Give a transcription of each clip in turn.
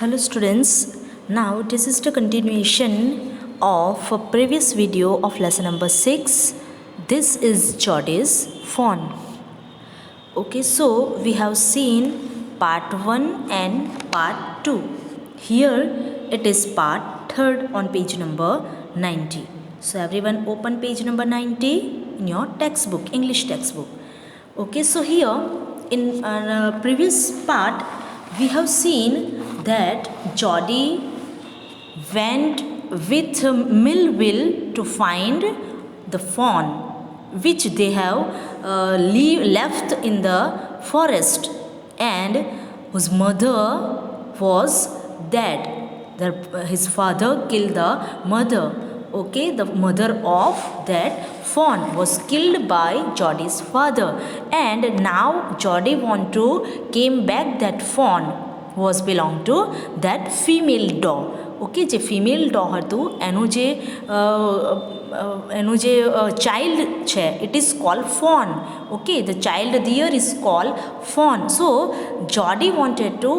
Hello students, now this is the continuation of a previous video of lesson number 6. This is Jordy's phone. Okay, so we have seen part 1 and part 2. Here it is part 3rd on page number 90. So everyone open page number 90 in your textbook, English textbook. Okay, so here in previous part we have seen that Jordy went with Millville to find the fawn which they have left in the forest and whose mother was dead. His father killed the mother. Okay, the mother of that fawn was killed by Jordy's father, and now Jordy want to came back that fawn was belong to that female dog. Okay જે female dog હતું એનું જે child છે it is called fawn. Okay, the child deer is called fawn. So Jody wanted to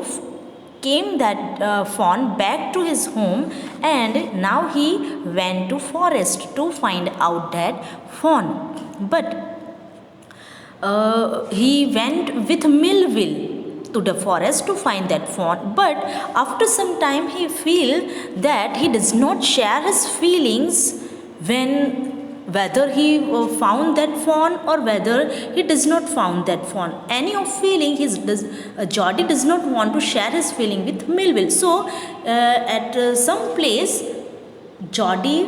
came that fawn back to his home, and now he went to forest to find out that fawn. But he went with Millville to the forest to find that fawn, but after some time he feel that he does not share his feelings when whether he found that fawn or whether he does not found that fawn. Any of feeling Jordy does not want to share his feeling with Millville. So at some place Jordy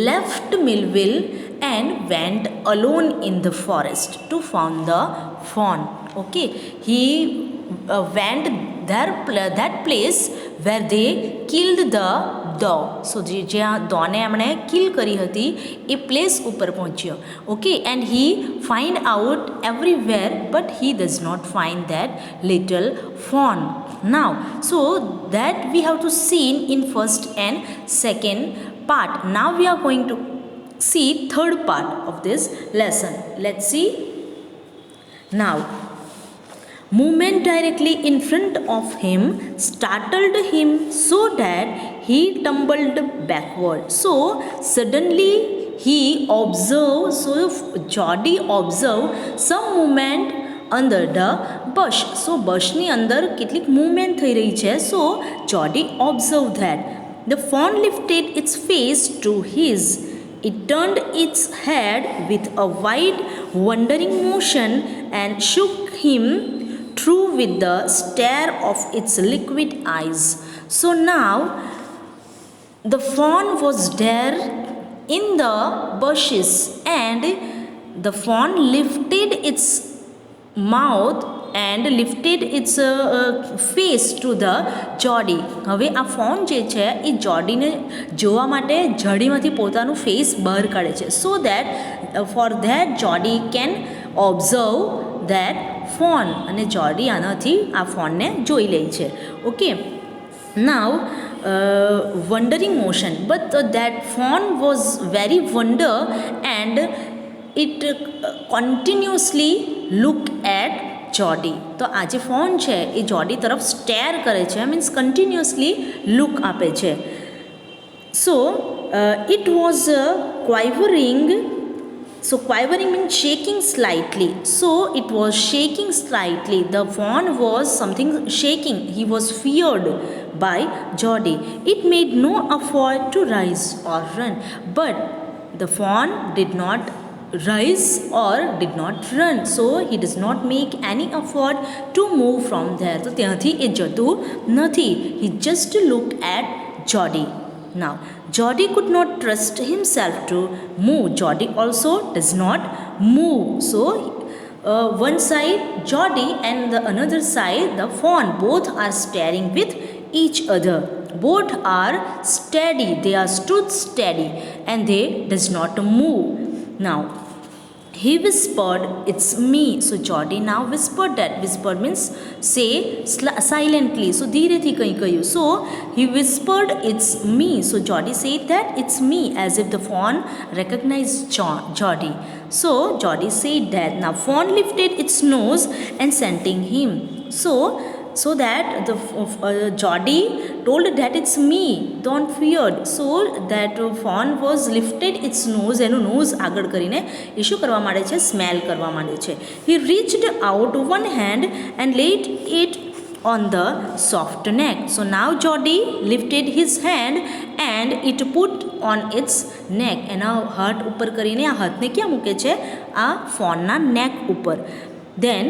left Millville and went alone in the forest to find the fawn. Okay, he went that place where they killed the dog. So જ્યાં દોને એમણે kill કરી હતી એ place ઉપર પહોંચ્યો. Okay, and he find out everywhere but he does not find that little fawn. Now, so that we have to see in first and second part. Now we are going to see third part of this lesson. Let's see. Now, movement directly in front of him startled him so that he tumbled backward. So suddenly he observed, so Jordy observed some movement under the bush. So bush ni andar કેટલીક movement થઈ રહી છે. So Jordy observed that the fawn lifted its face to his. It turned its head with a wide wondering motion and shook him through with the stare of its liquid eyes. So now the fawn was there in the bushes, and the fawn lifted its mouth and lifted its face to the Jordy. હવે આ phone જે છે એ જોડીને જોવા માટે જડીમાંથી પોતાનું face બહાર કાઢે છે, so that for that Jordy can observe that fawn, અને જોડી આનાથી આ ફોનને જોઈ લે છે. Okay, now wondering motion, but that fawn was very wonder and it continuously look at Jordy. તો આ જે ફોન છે એ જોડી તરફ સ્ટેર કરે છે, મીન્સ કન્ટિન્યુઅસલી લુક આપે છે. સો it was quivering. So quivering means shaking slightly. So it was shaking slightly. The fawn was something shaking. He was feared by Jordy. It made no effort to rise or run. But the fawn did not rise or did not run. So he does not make any effort to move from there. તો ત્યાંથી એ જતું નથી. He just looked at Jordy. Now, Jordy could not trust himself to move. Jordy also does not move. So, one side Jordy and the another side the fawn, both are staring with each other. Both are steady. They are stood steady and they does not move. Now, he whispered, "It's me." So Jordy now whispered that. Whispered means say silently. So ધીરેથી કંઈ કહ્યું. So he whispered, "It's me." So Jordy said that it's me, as if the fawn recognized Jordy. So Jordy said that. Now fawn lifted its nose and scenting him. So so that the Jody told that it's me, don't fear. So that fawn was lifted its nose, એનું nose આગળ કરીને એ શું કરવા માંડે છે, smell કરવા માંડે છે. He reached out one hand and laid it on the soft neck. So now Jody lifted his hand and it put on its neck. એના હાથ ઉપર કરીને આ હાથને ક્યાં મૂકે છે, આ ફોનના નેક ઉપર. Then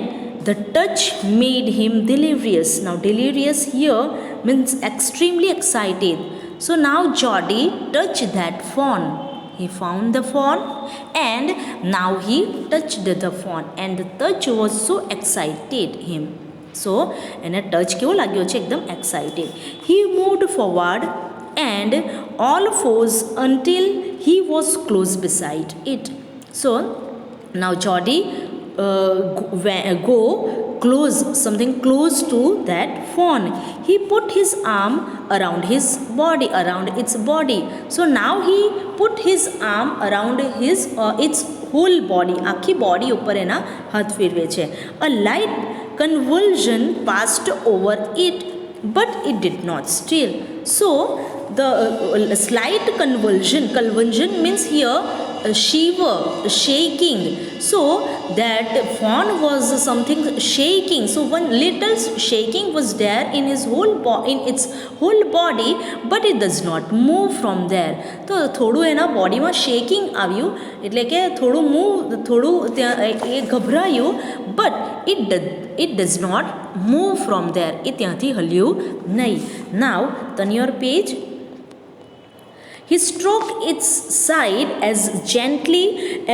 the touch made him delirious. Now delirious here means extremely excited. So now Jody touched that fawn. He found the fawn and now he touched the fawn and the touch was so excited him. So એને touch કેવો લાગ્યો છે, એકદમ excited. He moved forward and all fours until he was close beside it. So now Jody go close, something close to that fawn. He put his arm around his body, around its body. So now he put his arm around his its whole body, આખી body ઉપર એના હાથ ફેરવે છે. A light convulsion passed over it, but it did not still. So the slight convulsion means here shiver, shaking. So that fawn was something shaking. So one little shaking was there in his in its whole body, but it does not move from there. તો થોડું એના બોડીમાં shaking આવ્યું, એટલે કે થોડું ત્યાં એ ઘબરાયું, but it does not move from there. એ ત્યાંથી હલ્યું નહીં. Now turn your page. He stroked its side as gently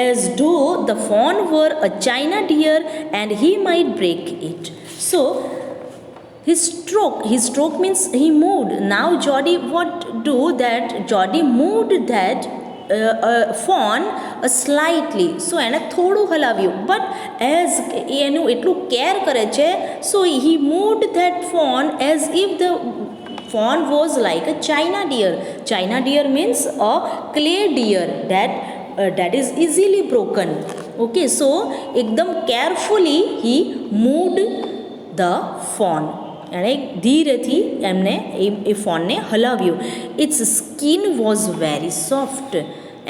as though the fawn were a china deer and he might break it. So he stroke means he moved. Now Jody what do that, Jody moved that fawn slightly. So એને થોડું હલાવ્યું, but as એનું એટલું care કરે છે, so he moved that fawn as if the fawn was like a china deer. China deer means a clay deer that is easily broken. Okay, so ekdam carefully he moved the fawn. અને ધીરેથી એમને એ ફોનને હલાવ્યું. Its skin was very soft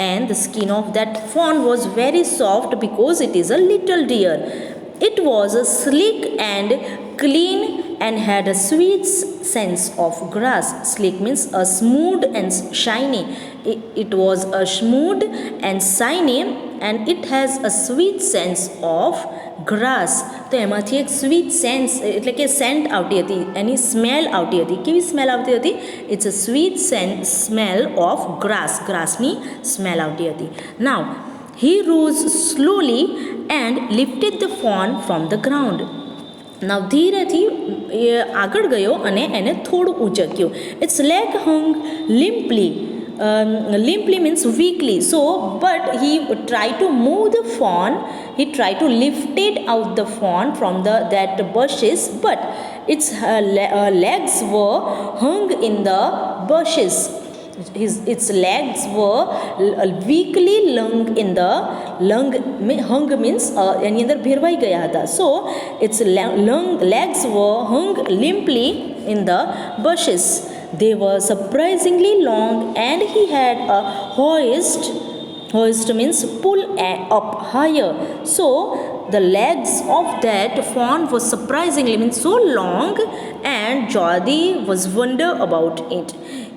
and the skin of that fawn was very soft because it is a little deer. It was sleek and clean and had a sweet sense of grass. Sleek means a smooth and shiny. It was a smooth and shiny and it has a sweet sense of grass. તો એમાંથી એક sweet sense એટલે કે Saint આવતી હતી, એની smell આવતી હતી. કેવી સ્મેલ આવતી હતી? It's a sweet smell of ગ્રાસની સ્મેલ આવતી હતી. નાવ he rose slowly and lifted the fawn from the ground. Now ધીરેથી આગળ ગયો અને એને થોડું ઉચક્યું. Its leg hung limply. Limply means weakly. So but he tried to move the fawn, he tried to lift it out the fawn from that bushes, but its legs were hung in the bushes. Its legs were weakly hung means એની અંદર ભેરવાઈ ગયા હતા. So its legs were hung limply in the bushes. They were surprisingly long and he had a hoist means pull up higher. So the legs of that fawn was surprisingly means so long and Jody was wonder about it.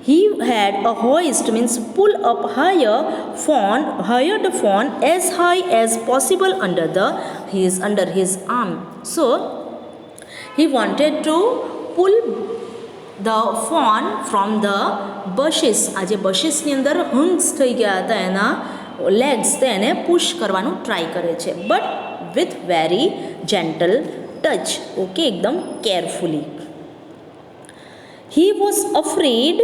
He had a hoist means pull up higher the fawn as high as possible under his arm. So he wanted to pull the fawn from the bushes. આ જે બશીસની અંદર હંગ્સ થઈ ગયા હતા એના legs, તો એને push કરવાનું ટ્રાય કરે છે, but with very gentle touch. Okay, એકદમ carefully. He was afraid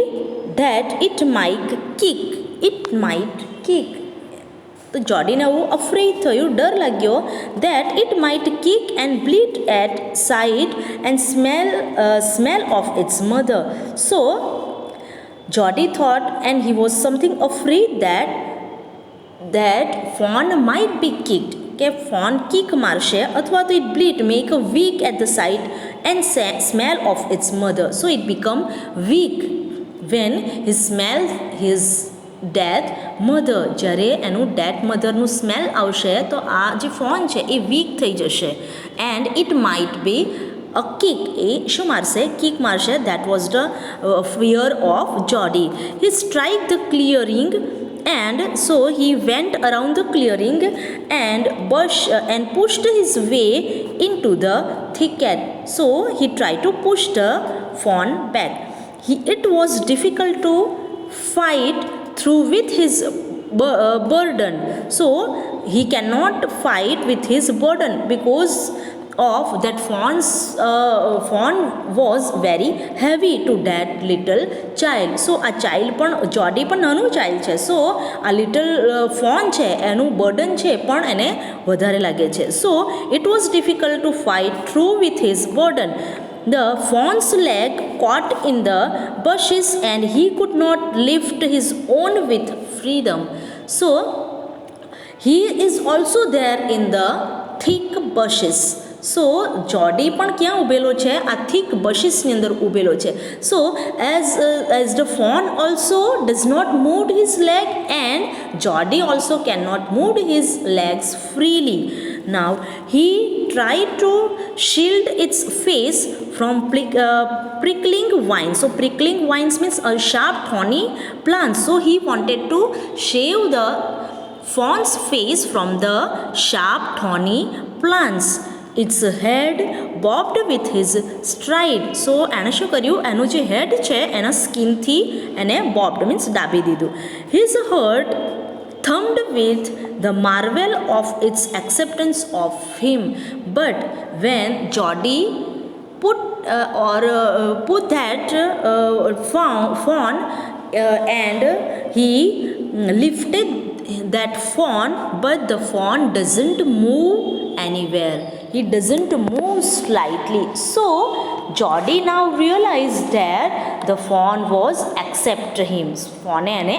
that it might kick. તો જોડીને એવું અફ્રેડ થયું, ડર લાગ્યો, that it might kick and bleed at sight and smell of its mother. So Jody thought and he was something afraid that fawn might be kicked, કે phone kick મારશે અથવા તો it bleed, make a weak at the sight and smell of its mother. So it become weak when he smell his death mother. જ્યારે એનું death મધરનું smell આવશે તો આ જે ફોન છે એ વીક થઈ જશે. And it might be a kick. એ શું મારશે? કિક મારશે. That was the fear of Jody. He strike the clearing and so he went around the clearing and pushed his way into the thicket. So he tried to push the fawn back. It was difficult to fight through with his burden. So he cannot fight with his burden because of that fawn was very heavy to that little child. So a child પણ જોડી પણ નાનું child છે. સો આ little phone છે એનું burden છે પણ એને વધારે લાગે છે. So it was difficult to fight through with his burden. The fawn's leg caught in the bushes and he could not lift his own with freedom. So he is also there in the thick bushes. સો જોડી પણ ક્યાં ઊભેલો છે? આ thick બશીસની અંદર ઊભેલો છે. So as the fawn also does not move his leg and Jody also can not move his legs freely. Now he tried to shield its face from prickling vines. So prickling vines means a sharp thorny plant. So he wanted to shave the fawn's face from the sharp thorny plants. Its head bobbed with his stride. So એણે શું કર્યું? એનું જે હેડ છે એના સ્કિનથી એને બોબ્ડ means દાબી દીધું. His heart thumped with the marvel of its acceptance of him. But when Jody put that fawn and he lifted that fawn, but the fawn doesn't move anywhere. He doesn't move slightly. So Jody now realized that the fawn was accept him. ફોને એને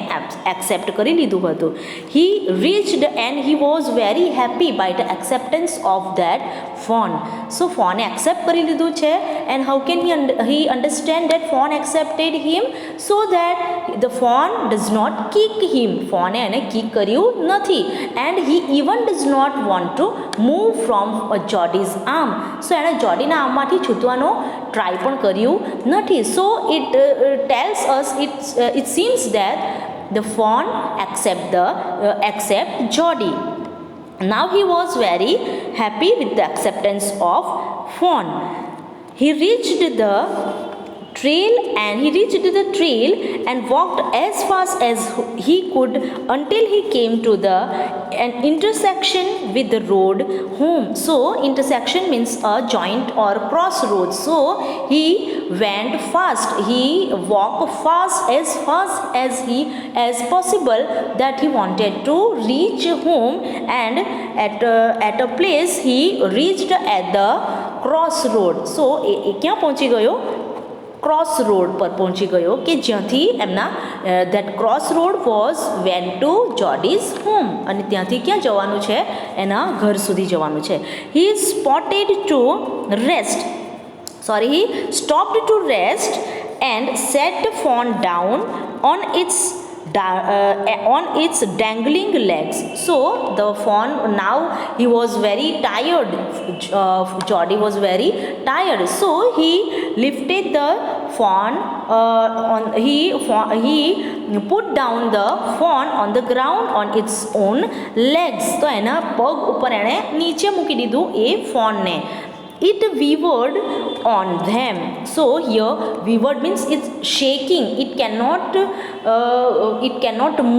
accept કરી લીધું હતું. He reached and he was very happy by the acceptance of that fawn. So ફોને accept કરી લીધું છે. And how can he understand that fawn accepted him? So that the fawn does not kick him. ફોને એને kick કર્યું નથી. And he even does not want to move from Jody's arm. So એણે જોડીના આર્મમાંથી છૂટવાનો try પણ કર્યું નથી. So it tells us it seems that the fawn accept Jody. Now he was very happy with the acceptance of fawn. He reached the trail and walked as fast as he could until he came to an intersection with the road home. So intersection means a joint or crossroad. So he went fast. He walked fast as possible that he wanted to reach home, and at a place he reached at the crossroad. So ક્યાં પહોંચી ગયો? Cross road પર પહોંચી ગયો કે જ્યાંથી એમના that cross road was went to Jody's home. અને ત્યાંથી ક્યાં જવાનું છે? એના ઘર સુધી જવાનું છે. He stopped to rest and set the fawn down on its dangling legs. So the fawn, now he was very tired. Jody was very tired. So he lifted the fawn he put down the fawn on the ground on its own legs. તો એના પગ ઉપર એણે નીચે મૂકી દીધું એ ફોનને. It wavered on them. So here wavered means it's shaking. It cannot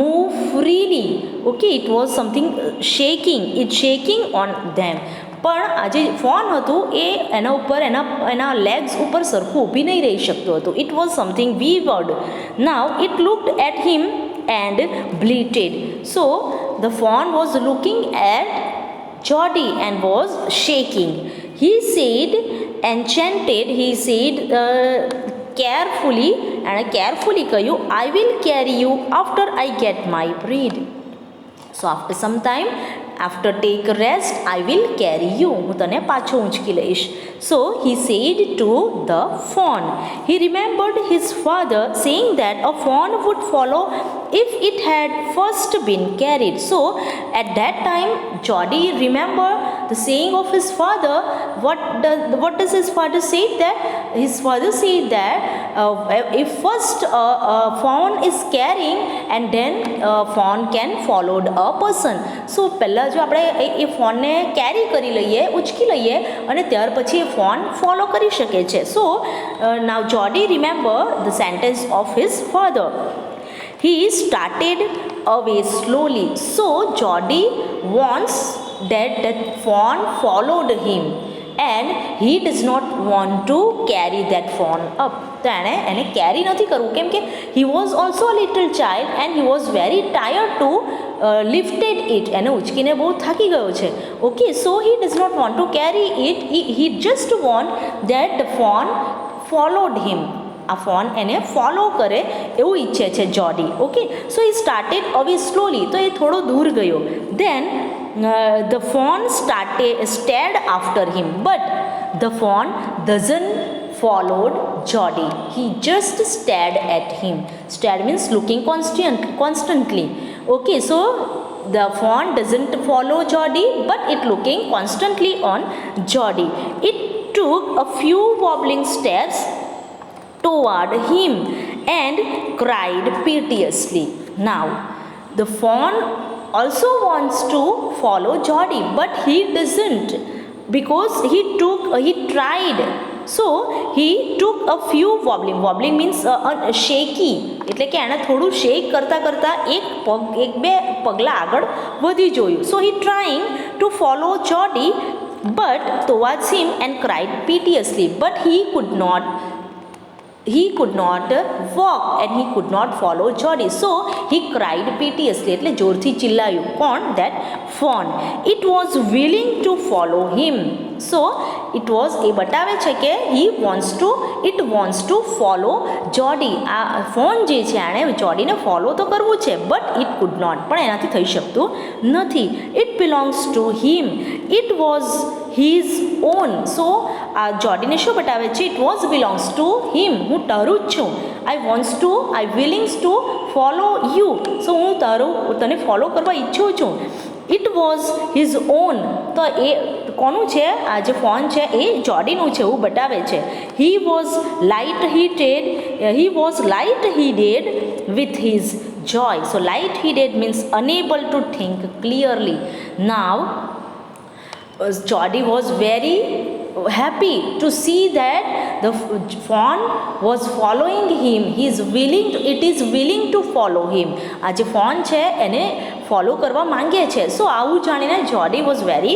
move freely. Okay, it was something shaking. It's shaking on them. પણ આ જે ફોન હતું એ એના ઉપર એના લેગ્સ ઉપર સરખું ઊભી નહીં રહી શકતું હતું. It was something wavered. Now it looked at him and bleated. So the fawn was looking at Jody and was shaking. He said, enchanted, carefully, and carefully કહ્યું, I will carry you after I get my breed. So after some time after take rest I will carry you, હું તને પાછો ઊંચકી લઈશ. So he said to the fawn. He remembered his father saying that a fawn would follow if it had first been carried. So at that time Geordie remembered the saying of his father. What does his father say? That his father said that if first a fawn is carrying and then fawn can follow a person. So પહેલાં જો આપણે એ ફોનને કેરી કરી લઈએ, ઉચકી લઈએ અને ત્યાર પછી એ ફોન ફોલો કરી શકે છે. સો નાવ જોડી remember the sentence of his father. He started away slowly. So Geordie wants that fawn followed him and he does not want to carry that fawn up. તો એને કેરી નથી કરવું કેમ કે he was also a little child and he was very tired to lifted it. એને ઉચકીને બહુ થાકી ગયો છે. Okay, so he does not want to carry it. He just want that the fawn followed him. આ fawn એને follow કરે એવું ઈચ્છે છે Jody. Okay, so he started away slowly. તો એ થોડો દૂર ગયો. Then the fawn stared after him but the fawn doesn't followed Geordie. He just stared at him. Stared means looking constantly. Okay, so the fawn doesn't follow Geordie but it looking constantly on Geordie. It took a few wobbling steps toward him and cried piteously. Now the fawn also wants to follow Geordie but he doesn't because he tried. So he took a few wobbling means shaky, એટલે કે એણે થોડું શેક કરતાં કરતાં એક બે પગલાં આગળ વધી જોયું. So he trying to follow Geordie but towards him and cried piteously but he could not walk and he could not follow Geordie. So he cried piteously, એટલે જોરથી ચિલ્લાયું. કોણ? That fawn. It was willing to follow him. So it was એ બતાવે છે કે it wants to follow Geordie. આ phone જે છે આણે જોડીને ફોલો તો કરવું છે but it could not. પણ એનાથી થઈ શકતું નથી. It belongs to him. It was his own. So આ જોડીને શું બતાવે છે? It was belongs to him. હું તારું જ છું. I willings to follow you. So હું તને ફોલો કરવા ઈચ્છું છું. It was his own. તો એ કોનું છે? આ જે ફોન છે એ જોડીનું છે એવું બતાવે છે. He was light-headed with his joy. So light-headed means unable to think clearly. Now Geordie was very happy to see that the fawn was following him. It is willing to follow him. આ જે phone છે એને follow કરવા માંગે છે. સો આવું જાણીને જોડી was very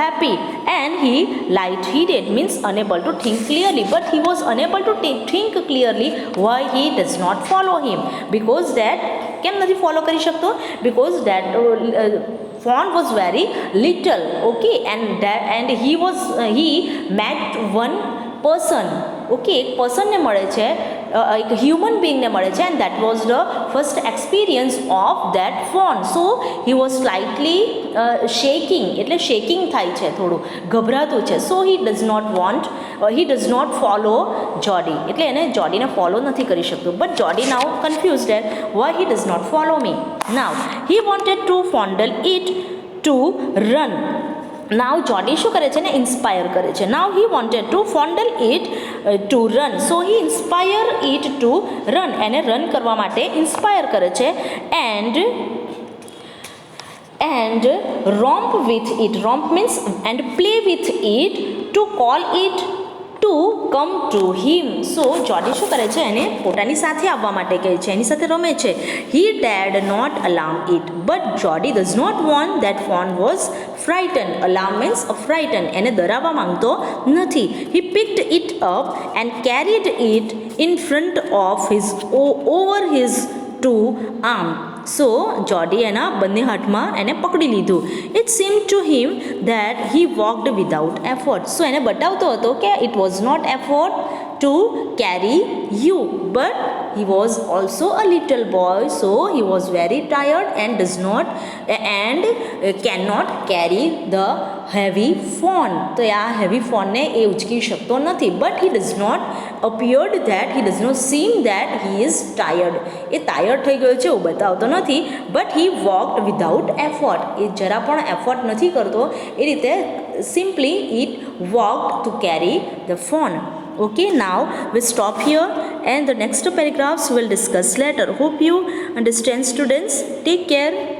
happy and he light-headed means unable to think clearly but he was unable to think clearly why he does not follow him because that કેમ નથી ફોલો કરી શકતો? because that fawn was very little. Okay, and he met one person. Okay, એક પર્સનને મળે છે, એક human બિંગને મળે છે and that was the first experience of that fawn. So he was slightly shaking, એટલે શેકિંગ થાય છે, થોડું ગભરાતું છે. So he does not follow Geordie. એટલે એને જોડીને ફોલો નથી કરી શકતું. But Geordie now confused that why he does not follow me. Now he wanted to fondle it to run. Now Geordie શું કરે છે ને? ઇન્સ્પાયર કરે છે. Now he wanted to fondle it to run. So he inspire it to run. એને run કરવા માટે inspire કરે છે and romp with it. Romp means and play with it to call it to come to him. So Geordie શું કરે છે? એને પોતાની સાથે આવવા માટે કહે છે, એની સાથે રમે છે. He dared not alarm it but Geordie does not want that fawn was frightened. Alarm means frightened. એને ડરાવવા માંગતો નથી. He picked it up and carried it in front of over his two arms. So Geordie એના બંને હાથમાં એને પકડી લીધું. It seemed to him that he walked without effort. So એને બતાવતો હતો કે it was not effort to carry you. But he was also a little boy, so he was very tired and cannot carry the heavy phone. તો આ heavy phone ને એ ઉચકી શકતો નથી. But he does not he does not seem that he is tired. A tired થઈ ગયો છે એવું બતાવતો નથી. But he walked without effort. એ જરા પણ effort નથી કરતો. એ રીતે simply it walked to carry the phone. Okay, now we stop here and the next paragraphs we'll discuss later. Hope you understand, students. Take care.